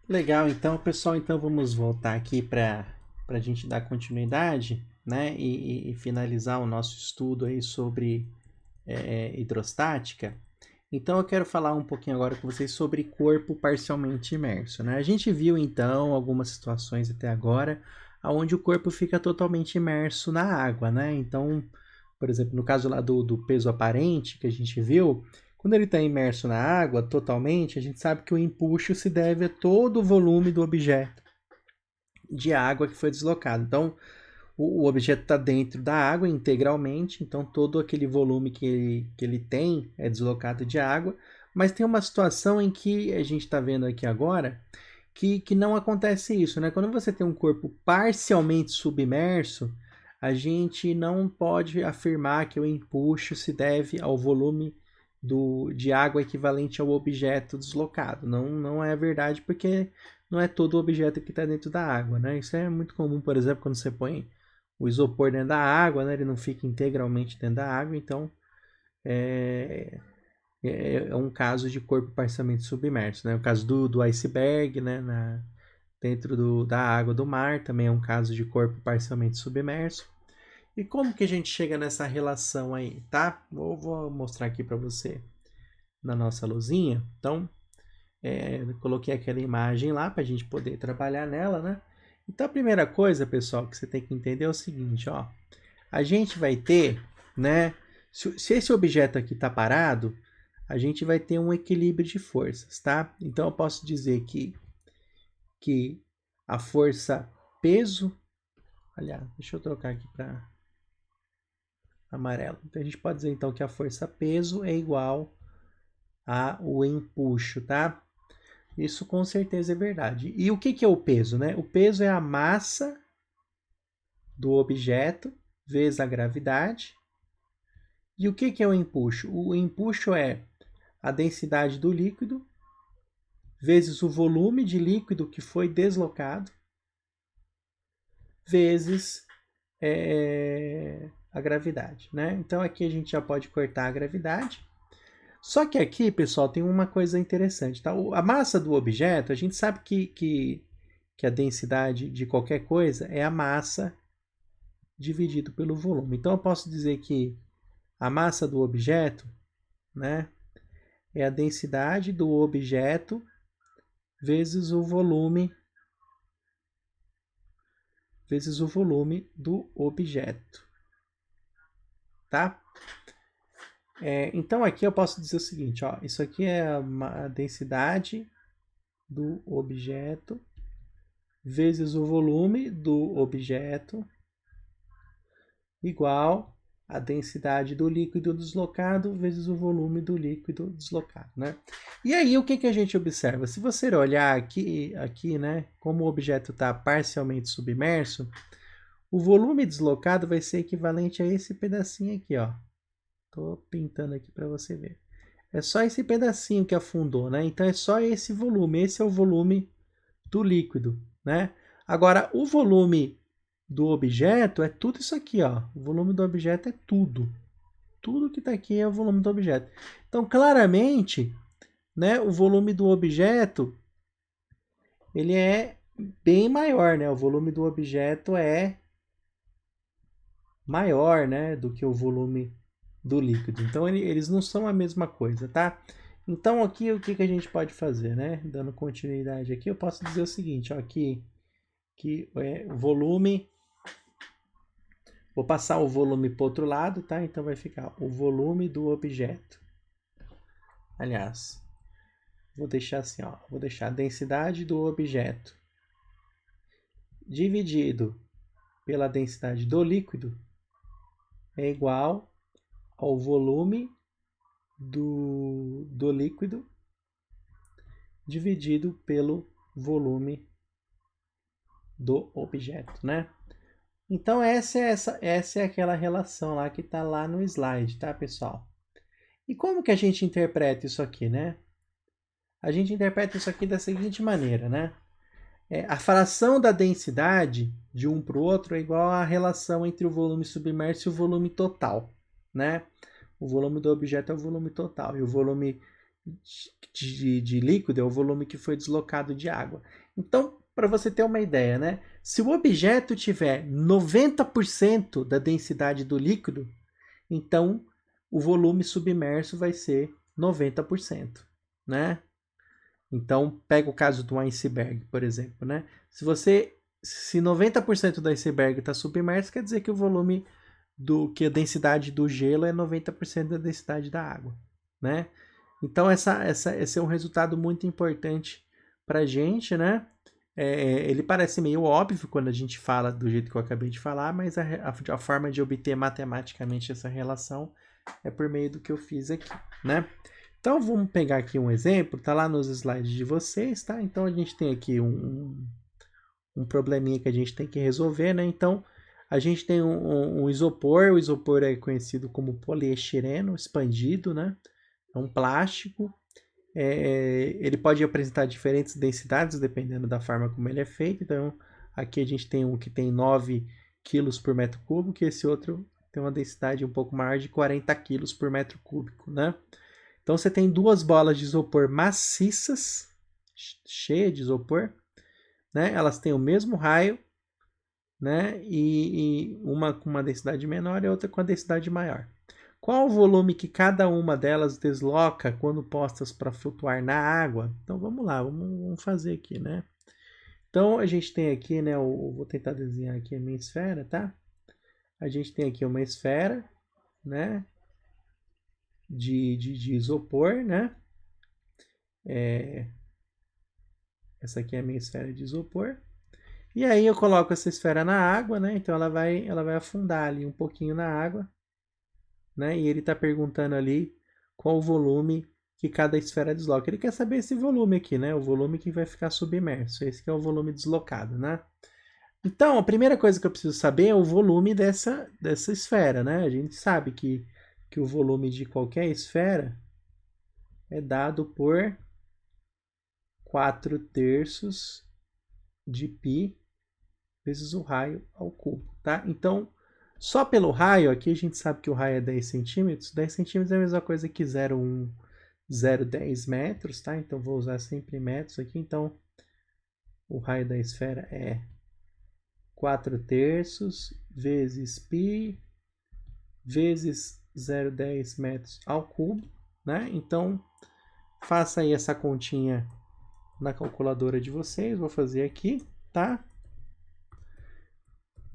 Legal, então, pessoal, então vamos voltar aqui para a gente dar continuidade, né, e finalizar o nosso estudo aí sobre hidrostática. Então, eu quero falar um pouquinho agora com vocês sobre corpo parcialmente imerso, né? A gente viu, então, algumas situações até agora onde o corpo fica totalmente imerso na água, né? Então, por exemplo, no caso lá do peso aparente que a gente viu, quando ele está imerso na água totalmente, a gente sabe que o empuxo se deve a todo o volume do objeto de água que foi deslocado. Então, o objeto está dentro da água integralmente, então todo aquele volume que ele tem é deslocado de água, mas tem uma situação em que a gente está vendo aqui agora que não acontece isso, né? Quando você tem um corpo parcialmente submerso, a gente não pode afirmar que o empuxo se deve ao volume de água equivalente ao objeto deslocado. Não é verdade, porque não é todo o objeto que está dentro da água, né? Isso é muito comum, por exemplo, quando você põe o isopor dentro da água, né? Ele não fica integralmente dentro da água, então é, é um caso de corpo parcialmente submerso, né? O caso do iceberg, né? Dentro da água do mar também é um caso de corpo parcialmente submerso. E como que a gente chega nessa relação aí, tá? Vou mostrar aqui para você na nossa luzinha. Então, coloquei aquela imagem lá para a gente poder trabalhar nela, né? Então, a primeira coisa, pessoal, que você tem que entender é o seguinte, ó. A gente vai ter, né? Se esse objeto aqui está parado, a gente vai ter um equilíbrio de forças, tá? Então, eu posso dizer que a força peso, aliás, deixa eu trocar aqui para amarelo. Então, a gente pode dizer então que a força peso é igual ao empuxo, tá? Isso com certeza é verdade. E o que é o peso, né? O peso é a massa do objeto vezes a gravidade. E o que é o empuxo? O empuxo é a densidade do líquido vezes o volume de líquido que foi deslocado vezes a gravidade, né? Então aqui a gente já pode cortar a gravidade. Só que aqui, pessoal, tem uma coisa interessante, tá? A massa do objeto, a gente sabe que a densidade de qualquer coisa é a massa dividido pelo volume. Então eu posso dizer que a massa do objeto, né, é a densidade do objeto vezes o volume do objeto, tá? Então aqui eu posso dizer o seguinte, ó, isso aqui é a densidade do objeto vezes o volume do objeto igual a densidade do líquido deslocado vezes o volume do líquido deslocado, né? E aí o que a gente observa? Se você olhar aqui, né, como o objeto está parcialmente submerso, o volume deslocado vai ser equivalente a esse pedacinho aqui, ó. Tô pintando aqui para você ver. É só esse pedacinho que afundou, né? Então é só esse volume. Esse é o volume do líquido, né? Agora, o volume do objeto é tudo isso aqui, ó. O volume do objeto é tudo. Tudo que está aqui é o volume do objeto. Então, claramente, né, o volume do objeto ele é bem maior, né? O volume do objeto é maior, né, do que o volume do líquido. Então eles não são a mesma coisa, tá? Então aqui o que a gente pode fazer, né? Dando continuidade aqui, eu posso dizer o seguinte, ó, que o volume, vou passar o volume para o outro lado, tá? Então vai ficar o volume do objeto. Aliás, vou deixar assim, ó, vou deixar a densidade do objeto dividido pela densidade do líquido é igual ao volume do líquido dividido pelo volume do objeto, né? Então essa é aquela relação lá que está lá no slide, tá, pessoal? E como que a gente interpreta isso aqui, né? A gente interpreta isso aqui da seguinte maneira, né? A fração da densidade de um para o outro é igual à relação entre o volume submerso e o volume total, né? O volume do objeto é o volume total e o volume de líquido é o volume que foi deslocado de água. Então, para você ter uma ideia, né? Se o objeto tiver 90% da densidade do líquido, então o volume submerso vai ser 90%, né? Então, pega o caso do iceberg, por exemplo, né? Se 90% do iceberg está submerso, quer dizer que o volume que a densidade do gelo é 90% da densidade da água, né? Então, esse é um resultado muito importante para a gente, né? Ele parece meio óbvio quando a gente fala do jeito que eu acabei de falar, mas a forma de obter matematicamente essa relação é por meio do que eu fiz aqui, né? Então, vamos pegar aqui um exemplo, tá lá nos slides de vocês, tá? Então, a gente tem aqui um probleminha que a gente tem que resolver, né? Então, a gente tem um isopor, o isopor é conhecido como poliestireno expandido, né? É um plástico. Ele pode apresentar diferentes densidades dependendo da forma como ele é feito. Então, aqui a gente tem um que tem 9 quilos por metro cúbico, e esse outro tem uma densidade um pouco maior de 40 quilos por metro cúbico, né? Então, você tem duas bolas de isopor maciças, cheias de isopor, né? Elas têm o mesmo raio, né? E uma com uma densidade menor e outra com a densidade maior. Qual o volume que cada uma delas desloca quando postas para flutuar na água? Então vamos lá, vamos fazer aqui, né? Então a gente tem aqui, né? Vou tentar desenhar aqui a minha esfera, tá? A gente tem aqui uma esfera, né? De isopor, né? Essa aqui é a minha esfera de isopor. E aí eu coloco essa esfera na água, né? Então ela vai afundar ali um pouquinho na água, né? E ele está perguntando ali qual o volume que cada esfera desloca. Ele quer saber esse volume aqui, né? O volume que vai ficar submerso. Esse que é o volume deslocado, né? Então, a primeira coisa que eu preciso saber é o volume dessa esfera, né? A gente sabe que o volume de qualquer esfera é dado por 4/3 de π vezes o raio ao cubo, tá? Então, só pelo raio, aqui a gente sabe que o raio é 10 centímetros. 10 centímetros é a mesma coisa que 0,1, 0,10 metros, tá? Então, vou usar sempre metros aqui. Então, o raio da esfera é 4/3 vezes π vezes 0,10 metros ao cubo, né? Então, faça aí essa continha na calculadora de vocês. Vou fazer aqui, tá?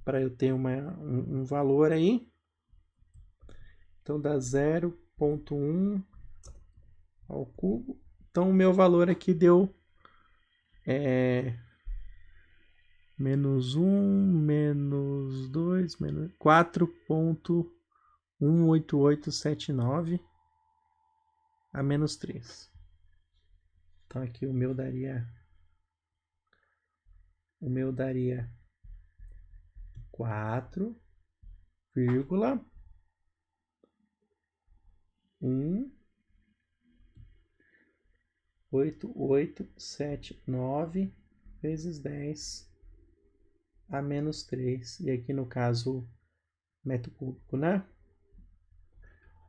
Para eu ter um valor aí. Então dá 0,1 ao cubo. Então o meu valor aqui deu menos 1, menos 2, menos 4,18879 a menos 3. Então aqui o meu daria 4,18879 vezes 10 a menos 3. E aqui no caso, metro cúbico, né?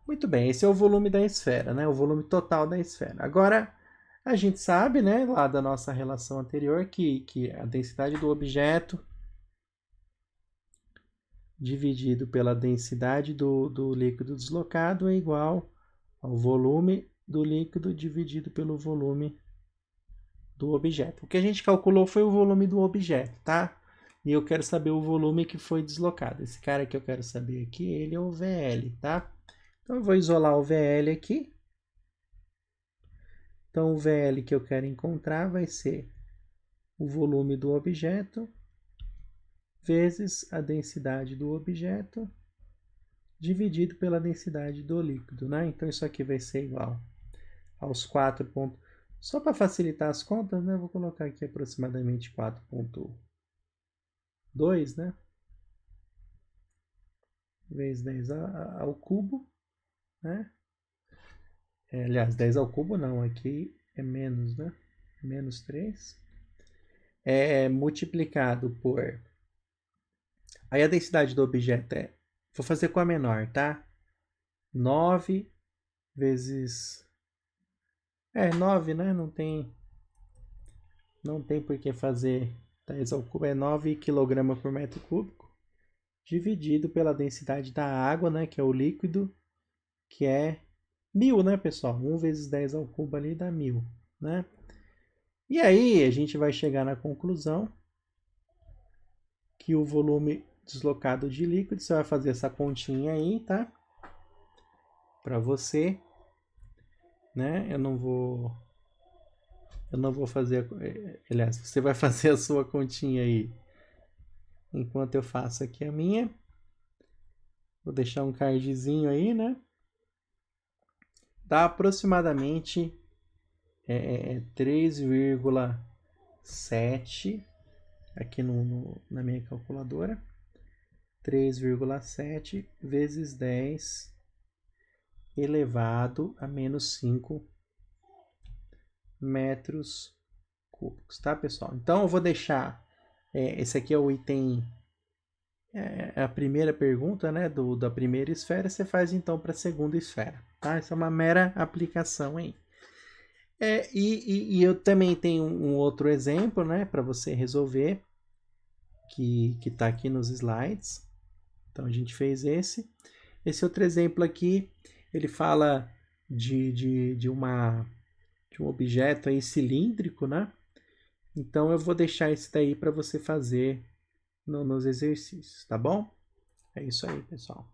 Muito bem, esse é o volume da esfera, né? O volume total da esfera. Agora, a gente sabe, né, lá da nossa relação anterior, que a densidade do objeto dividido pela densidade do líquido deslocado é igual ao volume do líquido dividido pelo volume do objeto. O que a gente calculou foi o volume do objeto, tá? E eu quero saber o volume que foi deslocado. Esse cara que eu quero saber aqui, ele é o VL, tá? Então eu vou isolar o VL aqui. Então o VL que eu quero encontrar vai ser o volume do objeto vezes a densidade do objeto dividido pela densidade do líquido, né? Então isso aqui vai ser igual aos 4 pontos. Só para facilitar as contas, né? Vou colocar aqui aproximadamente 4,2, né? Vezes 10 ao cubo, né? Aliás, 10 ao cubo não, aqui é menos, né? Menos 3. Multiplicado por... Aí a densidade do objeto vou fazer com a menor, tá? 9 vezes É 9, né? Não tem por que fazer 10 ao cubo, é 9 kg por metro cúbico, dividido pela densidade da água, né? Que é o líquido, que é 1000, né, pessoal? 1 vezes 10 ao cubo ali dá 1000, né? E aí a gente vai chegar na conclusão que o volume deslocado de líquido, você vai fazer essa continha aí, tá? Para você, né? Eu não vou fazer, aliás, você vai fazer a sua continha aí, enquanto eu faço aqui a minha. Vou deixar um cardzinho aí, né? Dá aproximadamente 3,7 aqui na minha calculadora. 3,7 vezes 10 elevado a menos 5 metros cúbicos, tá, pessoal? Então eu vou deixar, esse aqui é o item, a primeira pergunta, né, da primeira esfera, você faz então para a segunda esfera, tá? Essa é uma mera aplicação aí. E eu também tenho um outro exemplo, né, para você resolver, que está aqui nos slides. Então a gente fez esse. Esse outro exemplo aqui, ele fala de um objeto aí cilíndrico, né? Então eu vou deixar esse daí para você fazer nos exercícios, tá bom? É isso aí, pessoal.